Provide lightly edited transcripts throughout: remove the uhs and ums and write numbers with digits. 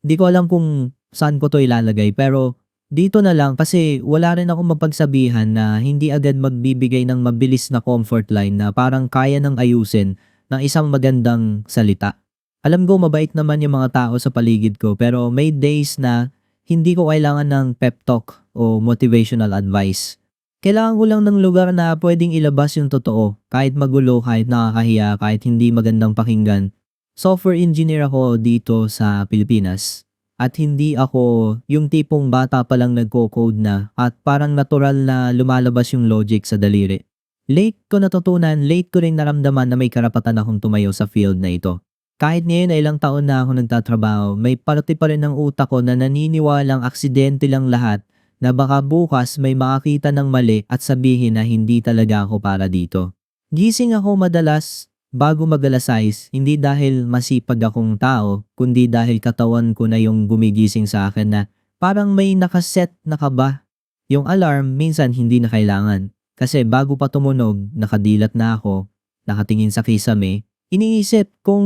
Di ko alam kung saan ko 'to ilalagay pero dito na lang kasi wala rin akong mapagsabihan na hindi agad magbibigay ng mabilis na comfort line na parang kaya ng ayusin ng isang magandang salita. Alam ko mabait naman yung mga tao sa paligid ko pero may days na hindi ko kailangan ng pep talk o motivational advice. Kailangan ko lang ng lugar na puwedeng ilabas yung totoo, kahit magulo, kahit nakakahiya, kahit hindi magandang pakinggan. Software engineer ako dito sa Pilipinas at hindi ako yung tipong bata pa lang nagko-code na at parang natural na lumalabas yung logic sa daliri. Late ko natutunan, late ko rin naramdaman na may karapatan akong tumayo sa field na ito. Kahit ngayon ay ilang taon na ako nagtatrabaho, may parte pa rin ng utak ko na naniniwalang aksidente lang lahat na baka bukas may makakita ng mali at sabihin na hindi talaga ako para dito. Gising ako madalas bago mag-alas 6, hindi dahil masipag akong tao, kundi dahil katawan ko na yung gumigising sa akin na parang may nakaset na kaba. Yung alarm minsan hindi na kailangan. Kasi bago pa tumunog, nakadilat na ako, nakatingin sa kisame, iniisip kung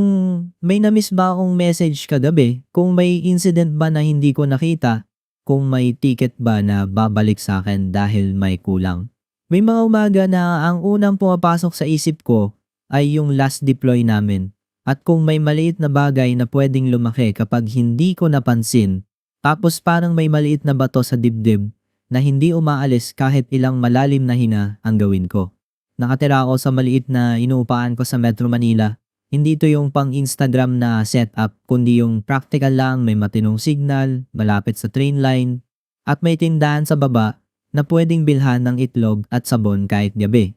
may na-miss ba akong message kagabi, kung may incident ba na hindi ko nakita, kung may ticket ba na babalik sa akin dahil may kulang. May mga umaga na ang unang pumapasok sa isip ko ay yung last deploy namin. At kung may maliit na bagay na pwedeng lumaki kapag hindi ko napansin, tapos parang may maliit na bato sa dibdib na hindi umaalis kahit ilang malalim na hinga ang gawin ko. Nakatira ako sa maliit na inuupahan ko sa Metro Manila. Hindi ito yung pang Instagram na setup, kundi yung practical lang, may matinong signal, malapit sa train line, at may tindahan sa baba na pwedeng bilhan ng itlog at sabon kahit gabi.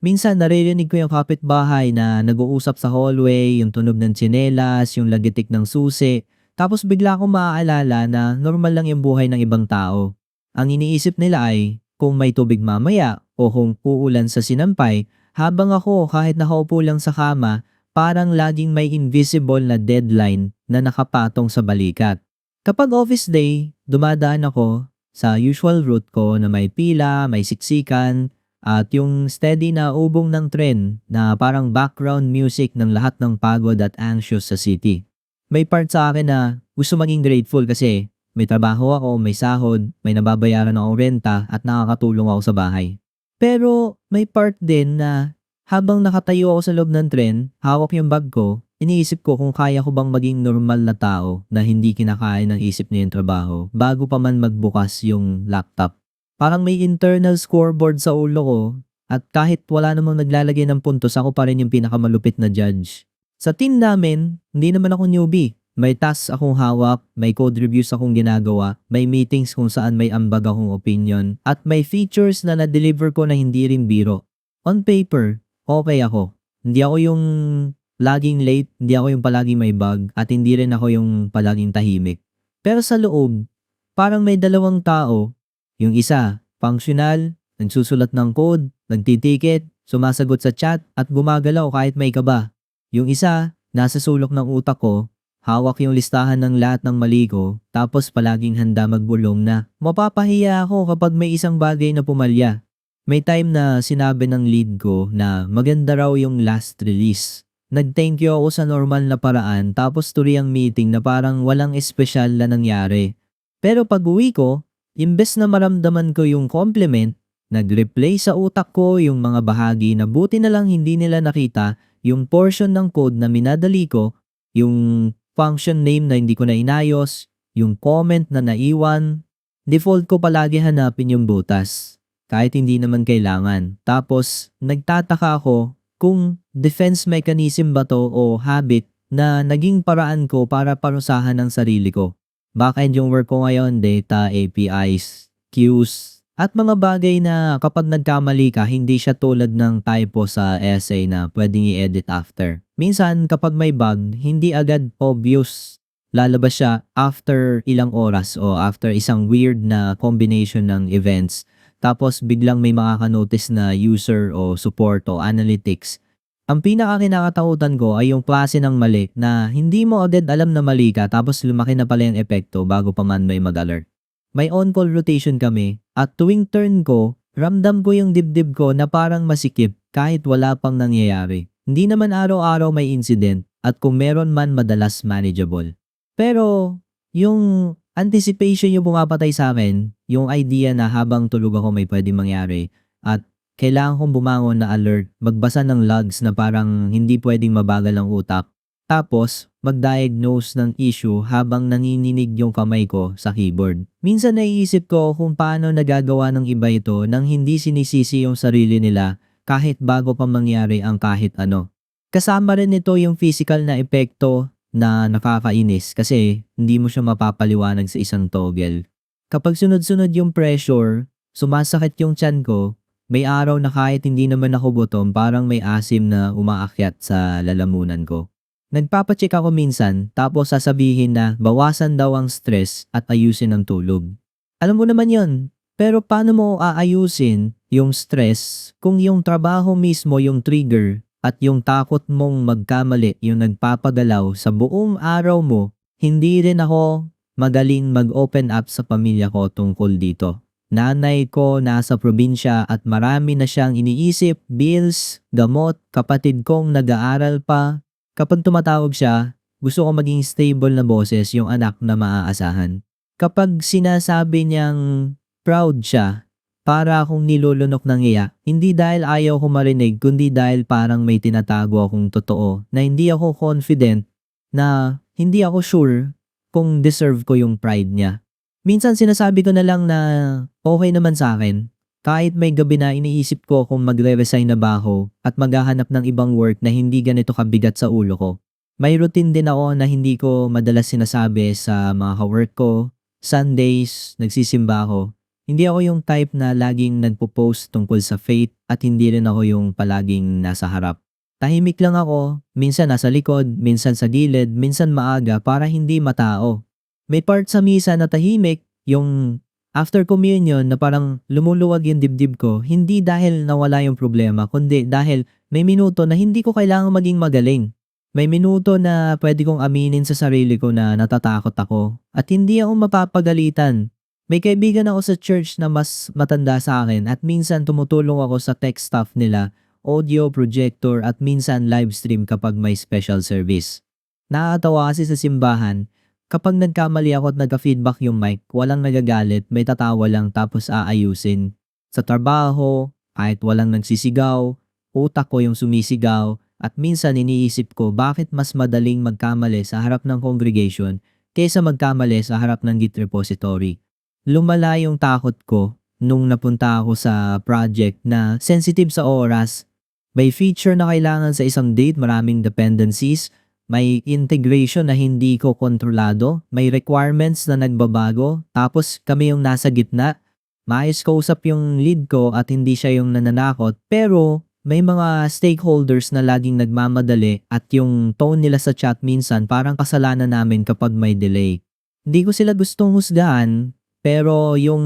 Minsan naririnig ko yung kapitbahay na nag-uusap sa hallway, yung tunog ng tsinelas, yung lagitik ng susi, tapos bigla akong maaalala na normal lang yung buhay ng ibang tao. Ang iniisip nila ay kung may tubig mamaya o kung uulan sa sinampay, habang ako kahit nakaupo lang sa kama, parang laging may invisible na deadline na nakapatong sa balikat. Kapag office day, dumadaan ako sa usual route ko na may pila, may siksikan, at yung steady na ubong ng tren na parang background music ng lahat ng pagod at anxious sa city. May part sa akin na gusto maging grateful kasi may trabaho ako, may sahod, may nababayaran akong renta at nakakatulong ako sa bahay. Pero may part din na habang nakatayo ako sa loob ng tren, hawak yung bag ko, iniisip ko kung kaya ko bang maging normal na tao na hindi kinakain ng isip niya yung trabaho bago pa man magbukas yung laptop. Parang may internal scoreboard sa ulo ko at kahit wala namang naglalagay ng puntos, ako pa rin yung pinakamalupit na judge. Sa team namin, hindi naman ako newbie. May tasks akong hawak, may code reviews akong ginagawa, may meetings kung saan may ambag akong opinion, at may features na na-deliver ko na hindi rin biro. On paper, okay ako. Hindi ako yung laging late, hindi ako yung palaging may bug, at hindi rin ako yung palaging tahimik. Pero sa loob, parang may dalawang tao. Yung isa, functional, nagsusulat ng code, nagtitikit, sumasagot sa chat at gumagalaw kahit may kaba. Yung isa, nasa sulok ng utak ko, hawak yung listahan ng lahat ng mali ko, tapos palaging handa magbulong na mapapahiya ako kapag may isang bagay na pumalya. May time na sinabi ng lead ko na maganda raw yung last release. Nag-thank you ako sa normal na paraan tapos tuloy ang meeting na parang walang espesyal na nangyari. Pero pag uwi ko, imbes na maramdaman ko yung compliment, nag-replay sa utak ko yung mga bahagi na buti na lang hindi nila nakita, yung portion ng code na minadali ko, yung function name na hindi ko na inayos, yung comment na naiwan. Default ko palagi hanapin yung butas, kahit hindi naman kailangan. Tapos, nagtataka ako kung defense mechanism ba to o habit na naging paraan ko para parusahan ang sarili ko. Backend yung work ko ngayon, data, APIs, queues, at mga bagay na kapag nagkamali ka, hindi siya tulad ng typo sa essay na pwedeng i-edit after. Minsan, kapag may bug, hindi agad obvious. Lalabas siya after ilang oras o after isang weird na combination ng events. Tapos biglang may makaka-notice na user o support o analytics. Ang pinaka-kinakatakutan ko ay yung klase ng mali na hindi mo agad alam na mali ka tapos lumaki na pala yung epekto bago pa man may mag-alert. May on-call rotation kami at tuwing turn ko, ramdam ko yung dibdib ko na parang masikip kahit wala pang nangyayari. Hindi naman araw-araw may incident at kung meron man madalas manageable. Pero Yung anticipation yung pumapatay sa'kin, yung idea na habang tulog ako may puwedeng mangyari at kailangan kong bumangon na alert, magbasa ng logs na parang hindi puwedeng mabagal ang utak, tapos mag-diagnose ng issue habang nanginginig yung kamay ko sa keyboard. Minsan naiisip ko kung paano nagagawa ng iba ito nang hindi sinisisi yung sarili nila kahit bago pa mangyari ang kahit ano. Kasama rin nito yung physical na epekto na nakakainis kasi hindi mo siya mapapaliwanag sa isang toggle. Kapag sunod-sunod yung pressure, sumasakit yung tiyan ko, may araw na kahit hindi naman ako gutom parang may asim na umaakyat sa lalamunan ko. Nagpapacheck ako minsan tapos sasabihin na bawasan daw ang stress at ayusin ang tulog. Alam mo naman yon, pero paano mo aayusin yung stress kung yung trabaho mismo yung trigger at yung takot mong magkamali yung nagpapagalaw sa buong araw mo? Hindi rin ako magaling mag-open up sa pamilya ko tungkol dito. Nanay ko nasa probinsya at marami na siyang iniisip, bills, gamot, kapatid kong nag-aaral pa. Kapag tumatawag siya, gusto ko maging stable na boses yung anak na maaasahan. Kapag sinasabi niyang proud siya, para akong nilulunok ng iya, hindi dahil ayaw ko marinig kundi dahil parang may tinatago akong totoo na hindi ako confident, na hindi ako sure kung deserve ko yung pride niya. Minsan sinasabi ko na lang na okay naman sa akin. Kahit may gabi na iniisip ko kung magre-resign na ba ako at maghahanap ng ibang work na hindi ganito kabigat sa ulo ko. May routine din ako na hindi ko madalas sinasabi sa mga ka-work ko. Sundays, nagsisimba ako. Hindi ako yung type na laging nagpo-post tungkol sa faith at hindi rin ako yung palaging nasa harap. Tahimik lang ako, minsan nasa likod, minsan sa gilid, minsan maaga para hindi matao. May part sa misa na tahimik, yung after communion na parang lumuluwag yung dibdib ko, hindi dahil nawala yung problema, kundi dahil may minuto na hindi ko kailangang maging magaling. May minuto na pwede kong aminin sa sarili ko na natatakot ako at hindi ako mapapagalitan. May kaibigan ako sa church na mas matanda sa akin at minsan tumutulong ako sa tech staff nila, audio, projector at minsan live stream kapag may special service. Nakakatawa kasi sa simbahan, kapag nagkamali ako at nagka-feedback yung mic, walang nagagalit, may tatawa lang tapos aayusin. Sa trabaho, kahit walang nagsisigaw, utak ko yung sumisigaw at minsan iniisip ko bakit mas madaling magkamali sa harap ng congregation kaysa magkamali sa harap ng Git repository. Lumala yung takot ko nung napunta ako sa project na sensitive sa oras. May feature na kailangan sa isang date, maraming dependencies, may integration na hindi ko kontrolado, may requirements na nagbabago, tapos kami yung nasa gitna. Maayos kausap yung lead ko at hindi siya yung nananakot, pero may mga stakeholders na laging nagmamadali at yung tone nila sa chat minsan parang kasalanan namin kapag may delay. Hindi ko sila gustong husgahan, pero yung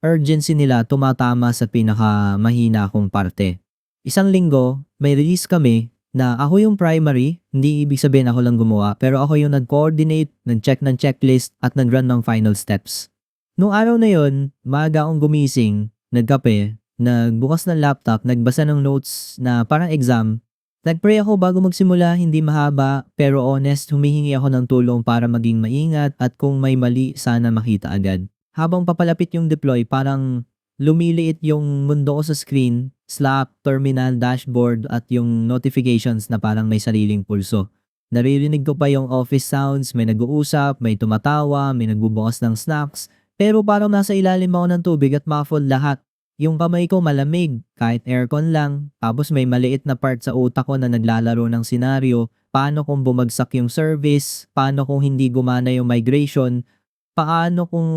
urgency nila tumatama sa pinakamahina kong parte. Isang linggo, may release kami na ako yung primary, hindi ibig sabihin ako lang gumawa, pero ako yung nag-coordinate, nag-check ng checklist at nag-run ng final steps. Noong araw na yon, maaga akong gumising, nagkape, nagbukas ng laptop, nagbasa ng notes na parang exam. Nagpray ako bago magsimula, hindi mahaba, pero honest, humihingi ako ng tulong para maging maingat at kung may mali, sana makita agad. Habang papalapit yung deploy, parang lumiliit yung mundo ko sa screen, Slack, terminal, dashboard at yung notifications na parang may sariling pulso. Naririnig ko pa yung office sounds, may nag-uusap, may tumatawa, may nagbubukas ng snacks, pero parang nasa ilalim ako ng tubig at muffled lahat. Yung kamay ko malamig, kahit aircon lang, tapos may maliit na part sa utak ko na naglalaro ng senaryo, paano kung bumagsak yung service, paano kung hindi gumana yung migration, paano kung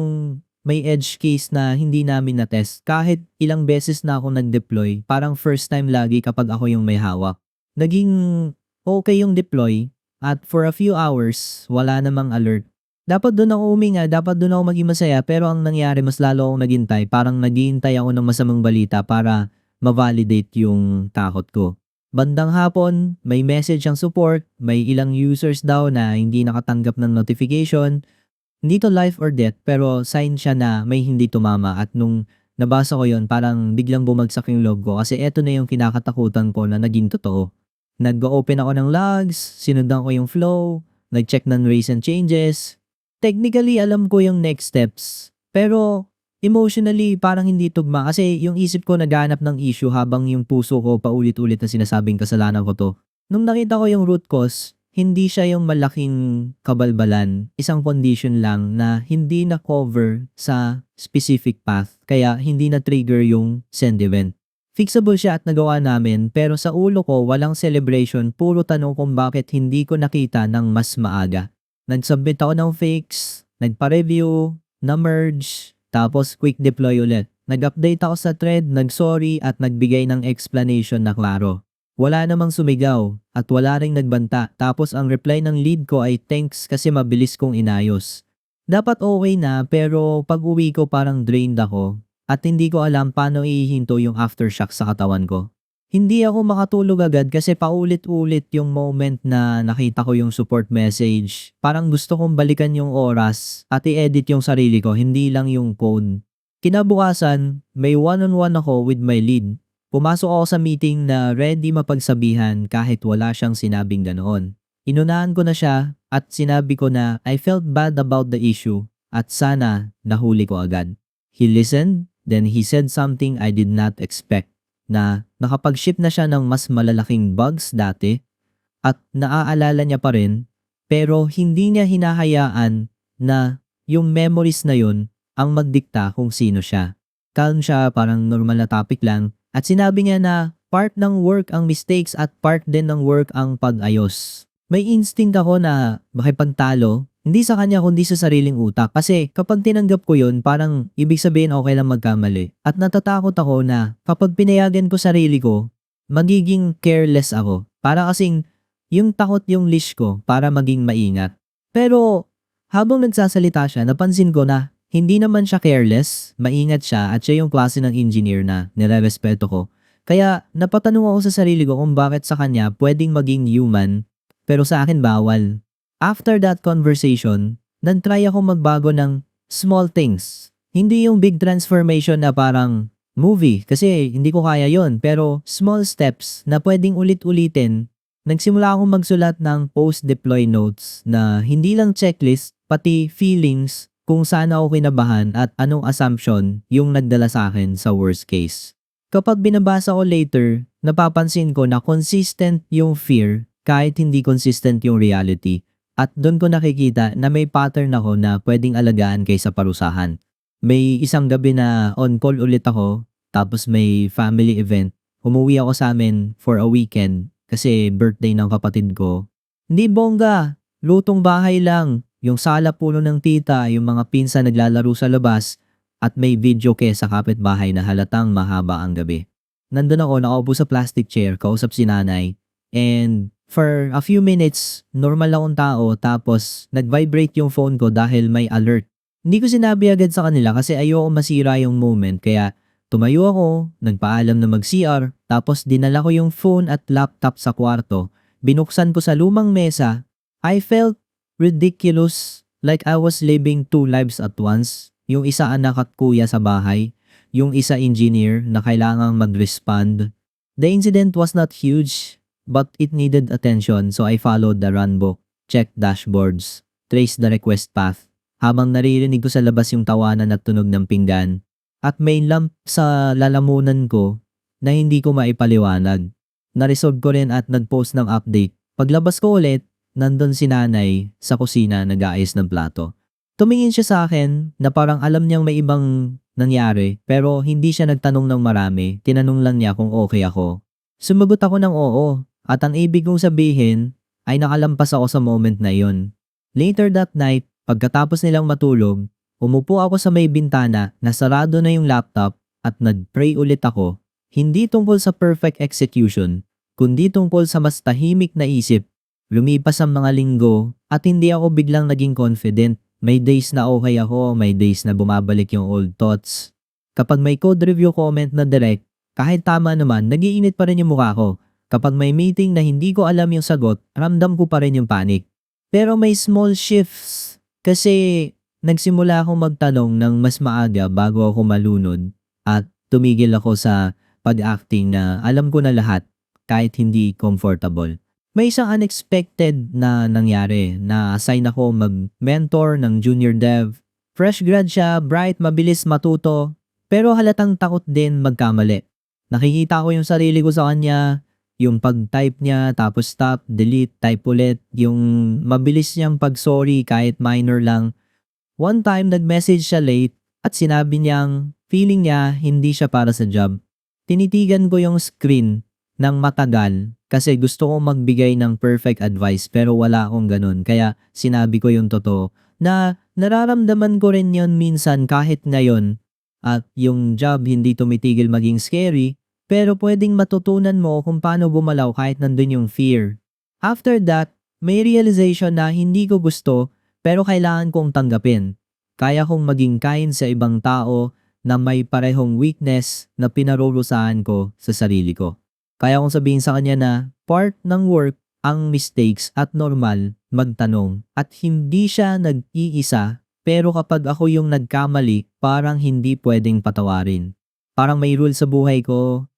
may edge case na hindi namin na-test. Kahit ilang beses na ako nag-deploy, parang first time lagi kapag ako yung may hawak. Naging okay yung deploy at for a few hours, wala namang alert. Dapat doon ako huminga, dapat doon ako maging masaya, pero ang nangyari mas lalo akong naghintay. Parang naghihintay ako ng masamang balita para ma-validate yung takot ko. Bandang hapon, may message ang support, may ilang users daw na hindi nakatanggap ng notification. Hindi to life or death, pero sign siya na may hindi tumama at nung nabasa ko yon parang biglang bumagsak yung loob ko kasi eto na yung kinakatakutan ko na naging totoo. Nag-open ako ng logs, sinundan ko yung flow, nag-check ng recent changes, Technically, alam ko yung next steps. Pero emotionally, parang hindi tugma kasi yung isip ko naghahanap ng issue habang yung puso ko paulit-ulit na sinasabing kasalanan ko 'to. Nung nakita ko yung root cause, hindi siya yung malaking kabalbalan. Isang condition lang na hindi na-cover sa specific path kaya hindi na-trigger yung send event. Fixable siya at nagawa namin pero sa ulo ko walang celebration, puro tanong kung bakit hindi ko nakita ng mas maaga. Nag-submit ako ng fix, nagpa-review, na-merge, tapos quick deploy ulit. Nag-update ako sa thread, nag-sorry at nagbigay ng explanation na klaro. Wala namang sumigaw at wala ring nagbanta, tapos ang reply ng lead ko ay thanks kasi mabilis kong inayos. Dapat okay na pero pag uwi ko parang drained ako at hindi ko alam paano ihihinto yung aftershock sa katawan ko. Hindi ako makatulog agad kasi paulit-ulit yung moment na nakita ko yung support message. Parang gusto kong balikan yung oras at i-edit yung sarili ko, hindi lang yung code. Kinabukasan, may one-on-one ako with my lead. Pumasok ako sa meeting na ready mapagsabihan kahit wala siyang sinabing ganoon. Inunahan ko na siya at sinabi ko na I felt bad about the issue at sana nahuli ko agad. He listened, then he said something I did not expect na nakapag-ship na siya ng mas malalaking bugs dati at naaalala niya pa rin pero hindi niya hinahayaan na yung memories na yun ang magdikta kung sino siya. Calm siya, parang normal na topic lang at sinabi niya na part ng work ang mistakes at part din ng work ang pag-ayos. May instinct ako na makipagtalo, hindi sa kanya kundi sa sariling utak. Kasi kapag tinanggap ko yun, parang ibig sabihin okay lang magkamali. At natatakot ako na kapag pinayagan ko sarili ko, magiging careless ako. Para kasing yung takot yung leash ko para maging maingat. Pero habang nagsasalita siya, napansin ko na hindi naman siya careless, maingat siya at siya yung klase ng engineer na nirerespeto ko. Kaya napatanong ako sa sarili ko kung bakit sa kanya pwedeng maging human pero sa akin bawal. After that conversation, nag-try ako magbago ng small things. Hindi yung big transformation na parang movie kasi hindi ko kaya yon pero small steps na pwedeng ulit-ulitin. Nagsimula akong magsulat ng post-deploy notes na hindi lang checklist pati feelings kung saan ako kinabahan at anong assumption yung nagdala sa akin sa worst case. Kapag binabasa ko later, napapansin ko na consistent yung fear kahit hindi consistent yung reality. At doon ko nakikita na may pattern ako na pwedeng alagaan kaysa parusahan. May isang gabi na on-call ulit ako, tapos may family event. Umuwi ako sa amin for a weekend kasi birthday ng kapatid ko. Hindi bongga, lutong bahay lang. Yung sala puno ng tita, yung mga pinsan naglalaro sa labas, at may video sa kapitbahay na halatang mahaba ang gabi. Nandun ako, nakaupo sa plastic chair, kausap si nanay, and for a few minutes, normal akong tao, tapos nag-vibrate yung phone ko dahil may alert. Hindi ko sinabi agad sa kanila kasi ayoko masira yung moment, kaya tumayo ako, nagpaalam na mag-CR, tapos dinala ko yung phone at laptop sa kwarto, binuksan ko sa lumang mesa. I felt ridiculous, like I was living two lives at once. Yung isa anak at kuya sa bahay, yung isa engineer na kailangang mag-respond. The incident was not huge, but it needed attention, so I followed the runbook, checked dashboards, traced the request path, habang naririnig ko sa labas yung tawanan at tunog ng pinggan. At may lamp sa lalamunan ko na hindi ko maipaliwanag. Naresolve ko rin at nag-post ng update. Paglabas ko ulit, nandun si nanay sa kusina nag-aayos ng plato. Tumingin siya sa akin na parang alam niyang may ibang nangyari pero hindi siya nagtanong ng marami. Tinanong lang niya kung okay ako. Sumagot ako ng oo at ang ibig kong sabihin ay nakalampas ako sa moment na yon. Later that night, pagkatapos nilang matulog, umupo ako sa may bintana na sarado na yung laptop at nag-pray ulit ako. Hindi tungkol sa perfect execution, kundi tungkol sa mas tahimik na isip. Lumipas ang mga linggo at hindi ako biglang naging confident. May days na okay ako, may days na bumabalik yung old thoughts. Kapag may code review comment na direct, kahit tama naman, nagiinit pa rin yung mukha ko. Kapag may meeting na hindi ko alam yung sagot, ramdam ko pa rin yung panic. Pero may small shifts kasi nagsimula akong magtanong ng mas maaga bago ako malunod at tumigil ako sa pag-acting na alam ko na lahat kahit hindi comfortable. May isang unexpected na nangyari. Na-assign ako mag-mentor ng junior dev. Fresh grad siya, bright, mabilis matuto, pero halatang takot din magkamali. Nakikita ko yung sarili ko sa kanya, yung pag-type niya, tapos stop, delete, type ulit, yung mabilis niyang pag-sorry kahit minor lang. One time, nag-message siya late at sinabi niyang feeling niya hindi siya para sa job. Tinitigan ko yung screen ng matagal kasi gusto kong magbigay ng perfect advice pero wala akong ganun. Kaya sinabi ko yung totoo na nararamdaman ko rin yun minsan kahit ngayon at yung job hindi tumitigil maging scary pero pwedeng matutunan mo kung paano bumalaw kahit nandun yung fear. After that, may realization na hindi ko gusto pero kailangan kong tanggapin. Kaya kong maging kind sa ibang tao na may parehong weakness na pinarurusahan ko sa sarili ko. Kaya kong sabihin sa kanya na part ng work ang mistakes at normal magtanong at hindi siya nag-iisa pero kapag ako yung nagkamali parang hindi pwedeng patawarin. Parang may rule sa buhay ko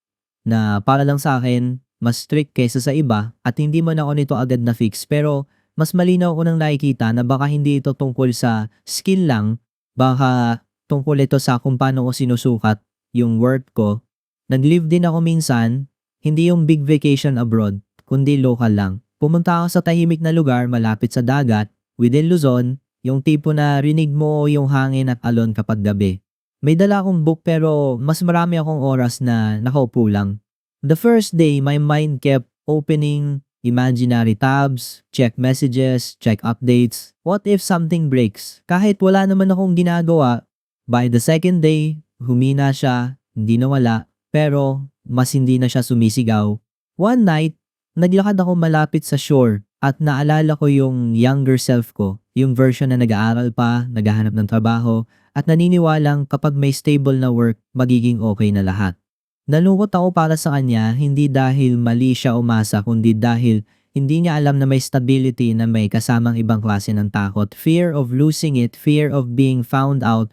na para lang sa akin mas strict kaysa sa iba at hindi man ako nito agad na fix pero mas malinaw ko nang nakikita na baka hindi ito tungkol sa skill lang, baka tungkol ito sa kung paano ko sinusukat yung worth ko. Nag-live din ako minsan, hindi yung big vacation abroad, kundi local lang. Pumunta ako sa tahimik na lugar malapit sa dagat, within Luzon, yung tipo na rinig mo yung hangin at alon kapag gabi. May dala akong book pero mas marami akong oras na nakaupo lang. The first day, my mind kept opening imaginary tabs, check messages, check updates. What if something breaks? Kahit wala naman akong ginagawa, by the second day, humina siya, hindi nawala, pero mas hindi na siya sumisigaw. One night, naglakad ako malapit sa shore at naalala ko yung younger self ko, yung version na nag-aaral pa, naghahanap ng trabaho, at naniniwalang kapag may stable na work, magiging okay na lahat. Nalungkot ako para sa kanya, hindi dahil mali siya umasa, kundi dahil hindi niya alam na may stability na may kasamang ibang klase ng takot. Fear of losing it, fear of being found out,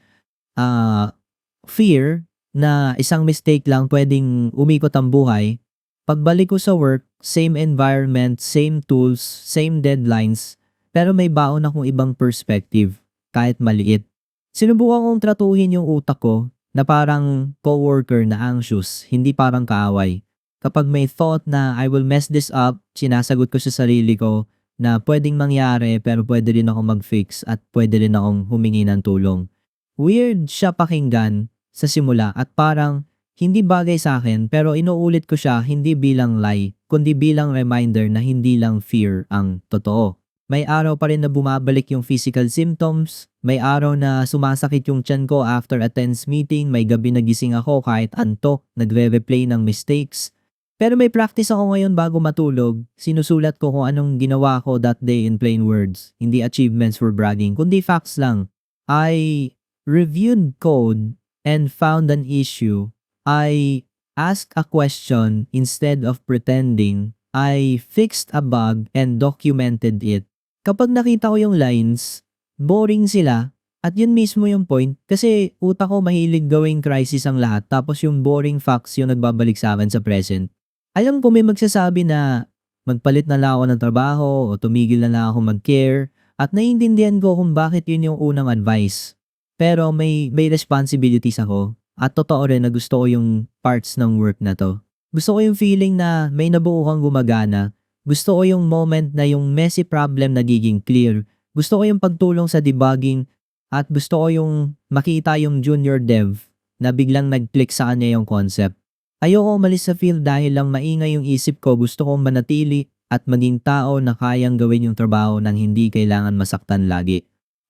fear na isang mistake lang pwedeng umikot ang buhay. Pagbalik ko sa work, same environment, same tools, same deadlines, pero may baon akong ibang perspective, kahit maliit. Sinubukan kong tratuhin yung utak ko na parang coworker na anxious, hindi parang kaaway. Kapag may thought na I will mess this up, sinasagot ko sa sarili ko na pwedeng mangyari pero pwede rin akong mag-fix at pwede rin akong humingi ng tulong. Weird siya pakinggan sa simula at parang hindi bagay sa akin pero inuulit ko siya hindi bilang lie, kundi bilang reminder na hindi lang fear ang totoo. May araw pa rin na bumabalik yung physical symptoms, may araw na sumasakit yung tiyan ko after a tense meeting, may gabi nagising ako kahit antok, nagre-replay ng mistakes. Pero may practice ako ngayon bago matulog, sinusulat ko kung anong ginawa ko that day in plain words, hindi achievements for bragging, kundi facts lang. I reviewed code and found an issue. I asked a question instead of pretending. I fixed a bug and documented it. Kapag nakita ko yung lines, boring sila at yun mismo yung point kasi utak ko mahilig gawing crisis ang lahat tapos yung boring facts yung nagbabalik sa akin sa present. Alam ko may magsasabi na magpalit na lang ako ng trabaho o tumigil na lang ako mag-care at naiintindihan ko kung bakit yun yung unang advice. Pero may responsibilities ako at totoo rin na gusto ko yung parts ng work na to. Gusto ko yung feeling na may nabuo kang gumagana. Gusto ko yung moment na yung messy problem nagiging clear. Gusto ko yung pagtulong sa debugging at gusto ko yung makita yung junior dev na biglang nag-click sa kanya yung concept. Ayoko umalis sa field dahil lang maingay yung isip ko. Gusto kong manatili at maging tao na kayang gawin yung trabaho nang hindi kailangan masaktan lagi.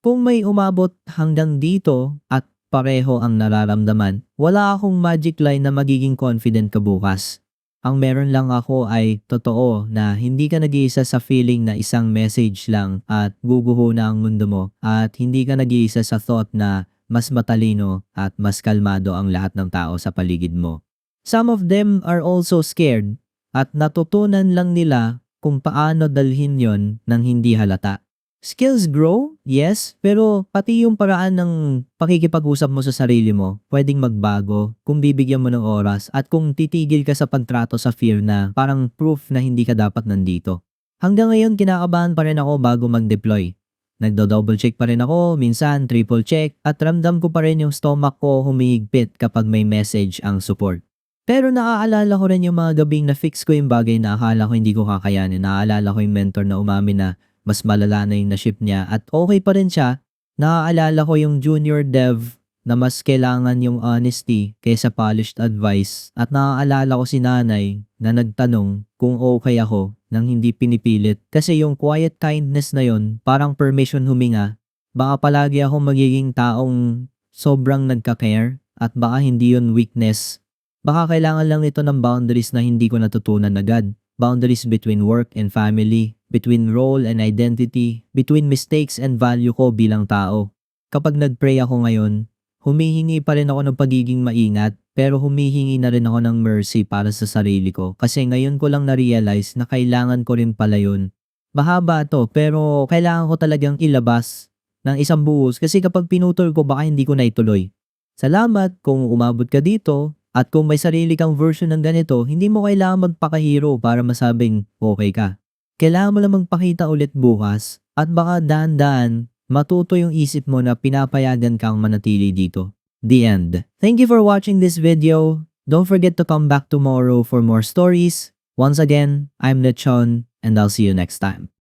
Kung may umabot hanggang dito at pareho ang nararamdaman, wala akong magic line na magiging confident ka bukas. Ang meron lang ako ay totoo na hindi ka nag-iisa sa feeling na isang message lang at guguho na ang mundo mo at hindi ka nag-iisa sa thought na mas matalino at mas kalmado ang lahat ng tao sa paligid mo. Some of them are also scared at natutunan lang nila kung paano dalhin yon nang hindi halata. Skills grow, yes, pero pati yung paraan ng pakikipag-usap mo sa sarili mo, pwedeng magbago kung bibigyan mo ng oras at kung titigil ka sa pagtrato sa fear na parang proof na hindi ka dapat nandito. Hanggang ngayon kinakabahan pa rin ako bago mag-deploy. Nagdo-double check pa rin ako, minsan triple check, at ramdam ko pa rin yung stomach ko humihigpit kapag may message ang support. Pero naaalala ko rin yung mga gabing na-fix ko yung bagay na akala ko hindi ko kakayanin. Naaalala ko yung mentor na umamin na mas malala na yung na-ship niya at okay pa rin siya. Naaalala ko yung junior dev na mas kailangan yung honesty kaysa polished advice. At naaalala ko si nanay na nagtanong kung okay ako nang hindi pinipilit. Kasi yung quiet kindness na yon parang permission huminga. Baka palagi ako magiging taong sobrang nagka-care at baka hindi yon weakness. Baka kailangan lang nito ng boundaries na hindi ko natutunan agad. Boundaries between work and family, between role and identity, between mistakes and value ko bilang tao. Kapag nag-pray ako ngayon, humihingi pa rin ako ng pagiging maingat, pero humihingi na rin ako ng mercy para sa sarili ko kasi ngayon ko lang na-realize na kailangan ko rin pala yun. Mahaba to pero kailangan ko talagang ilabas ng isang buhos kasi kapag pinutol ko baka hindi ko na ituloy. Salamat kung umabot ka dito at kung may sarili kang version ng ganito, hindi mo kailangan magpakahiro para masabing okay ka. Kailangan mo lang magpakita ulit bukas at baka dahan-dahan matuto yung isip mo na pinapayagan kang manatili dito. The end. Thank you for watching this video. Don't forget to come back tomorrow for more stories. Once again, I'm Lechon and I'll see you next time.